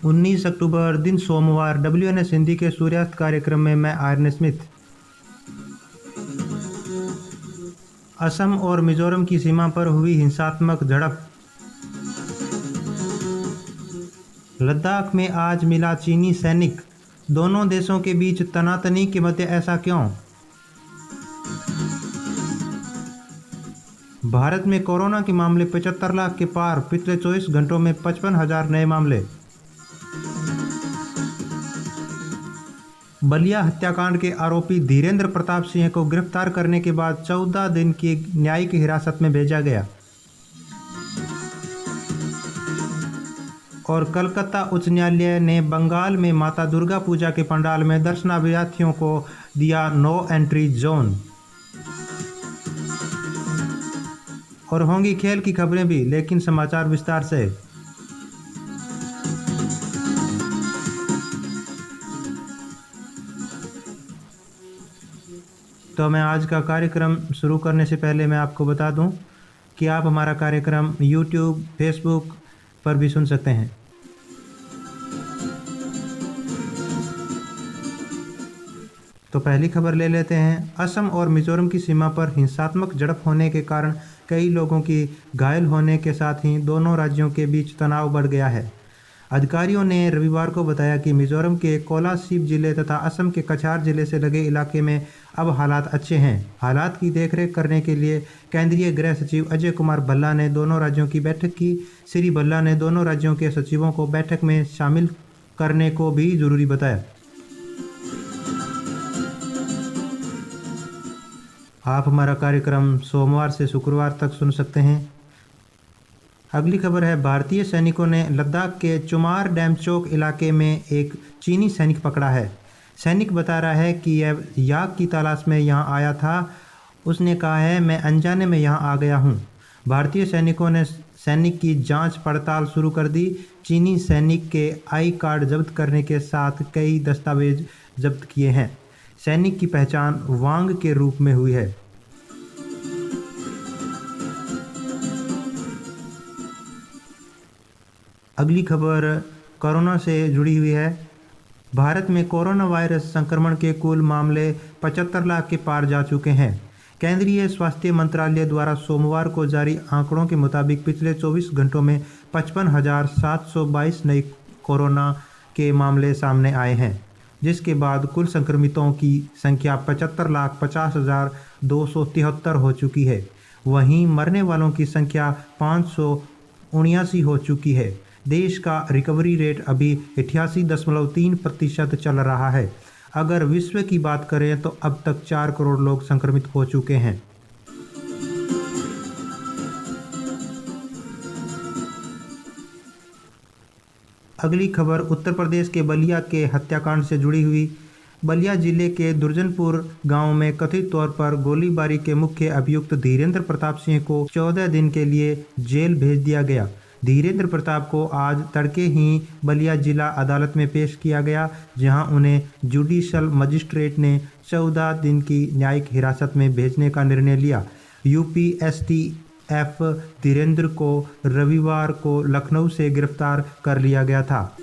19 अक्टूबर दिन सोमवार WNS हिंदी के सूर्यास्त कार्यक्रम में मैं आर्यन स्मिथ। असम और मिजोरम की सीमा पर हुई हिंसात्मक झड़प। लद्दाख में आज मिला चीनी सैनिक। दोनों देशों के बीच तनातनी के मध्य ऐसा क्यों? भारत में कोरोना के मामले 75 लाख के पार। पिछले 24 घंटों में 55,000 नए मामले। बलिया हत्याकांड के आरोपी धीरेंद्र प्रताप सिंह को गिरफ्तार करने के बाद 14 दिन की न्यायिक हिरासत में भेजा गया। और कलकत्ता उच्च न्यायालय ने बंगाल में माता दुर्गा पूजा के पंडाल में दर्शनार्थियों को दिया नो एंट्री जोन। और होंगी खेल की खबरें भी, लेकिन समाचार विस्तार से। तो मैं आज का कार्यक्रम शुरू करने से पहले मैं आपको बता दूं कि आप हमारा कार्यक्रम YouTube, Facebook पर भी सुन सकते हैं। तो पहली खबर ले लेते हैं। असम और मिजोरम की सीमा पर हिंसात्मक झड़प होने के कारण कई लोगों की घायल होने के साथ ही दोनों राज्यों के बीच तनाव बढ़ गया है। अधिकारियों ने रविवार को बताया कि मिजोरम के कोलासिब जिले तथा असम के कछार जिले से लगे इलाके में अब हालात अच्छे हैं। हालात की देखरेख करने के लिए केंद्रीय गृह सचिव अजय कुमार भल्ला ने दोनों राज्यों की बैठक की। श्री भल्ला ने दोनों राज्यों के सचिवों को बैठक में शामिल करने को भी जरूरी बताया। आप हमारा कार्यक्रम सोमवार से शुक्रवार तक सुन सकते हैं। अगली खबर है, भारतीय सैनिकों ने लद्दाख के चुमार डैमचोक इलाके में एक चीनी सैनिक पकड़ा है। सैनिक बता रहा है कि यह याक की तलाश में यहां आया था। उसने कहा है, मैं अनजाने में यहां आ गया हूं। भारतीय सैनिकों ने सैनिक की जांच पड़ताल शुरू कर दी। चीनी सैनिक के आई कार्ड जब्त करने के साथ कई दस्तावेज जब्त किए हैं। सैनिक की पहचान वांग के रूप में हुई है। अगली खबर कोरोना से जुड़ी हुई है। भारत में कोरोना वायरस संक्रमण के कुल मामले 75 लाख के पार जा चुके हैं। केंद्रीय स्वास्थ्य मंत्रालय द्वारा सोमवार को जारी आंकड़ों के मुताबिक पिछले 24 घंटों में 55,722 नए कोरोना के मामले सामने आए हैं, जिसके बाद कुल संक्रमितों की संख्या 75,50,273 हो चुकी है। वहीं मरने वालों की संख्या 579 हो चुकी है। देश का रिकवरी रेट अभी 88.3% चल रहा है। अगर विश्व की बात करें तो अब तक 4 करोड़ लोग संक्रमित हो चुके हैं। अगली खबर उत्तर प्रदेश के बलिया के हत्याकांड से जुड़ी हुई। बलिया जिले के दुर्जनपुर गांव में कथित तौर पर गोलीबारी के मुख्य अभियुक्त धीरेंद्र प्रताप सिंह को 14 दिन के लिए जेल भेज दिया गया। धीरेंद्र प्रताप को आज तड़के ही बलिया जिला अदालत में पेश किया गया, जहां उन्हें जुडिशल मजिस्ट्रेट ने 14 दिन की न्यायिक हिरासत में भेजने का निर्णय लिया। UPSTF धीरेंद्र को रविवार को लखनऊ से गिरफ्तार कर लिया गया था।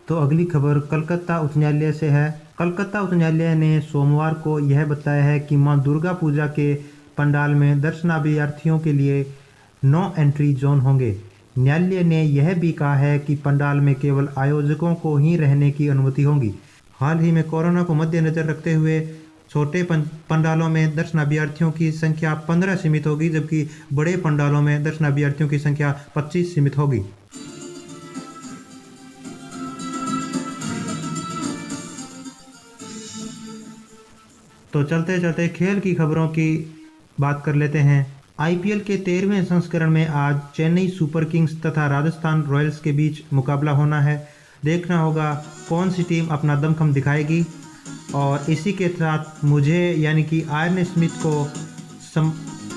तो अगली खबर कलकत्ता उच्च न्यायालय से है। कलकत्ता उच्च न्यायालय ने सोमवार को यह बताया है कि मां दुर्गा पूजा के पंडाल में दर्शनार्थियों के लिए नो एंट्री जोन होंगे। न्यायालय ने यह भी कहा है कि पंडाल में केवल आयोजकों को ही रहने की अनुमति होगी। हाल ही में कोरोना को मद्देनजर रखते हुए छोटे पंडालों में दर्शनार्थियों की संख्या 15 सीमित होगी, जबकि बड़े पंडालों में दर्शनार्थियों की संख्या 25 सीमित होगी। तो चलते चलते खेल की खबरों की बात कर लेते हैं। IPL के 13वें संस्करण में आज चेन्नई सुपर किंग्स तथा राजस्थान रॉयल्स के बीच मुकाबला होना है। देखना होगा कौन सी टीम अपना दमखम दिखाएगी। और इसी के साथ मुझे यानी कि आर्यन स्मिथ को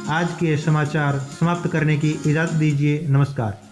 आज के समाचार समाप्त करने की इजाज़त दीजिए। नमस्कार।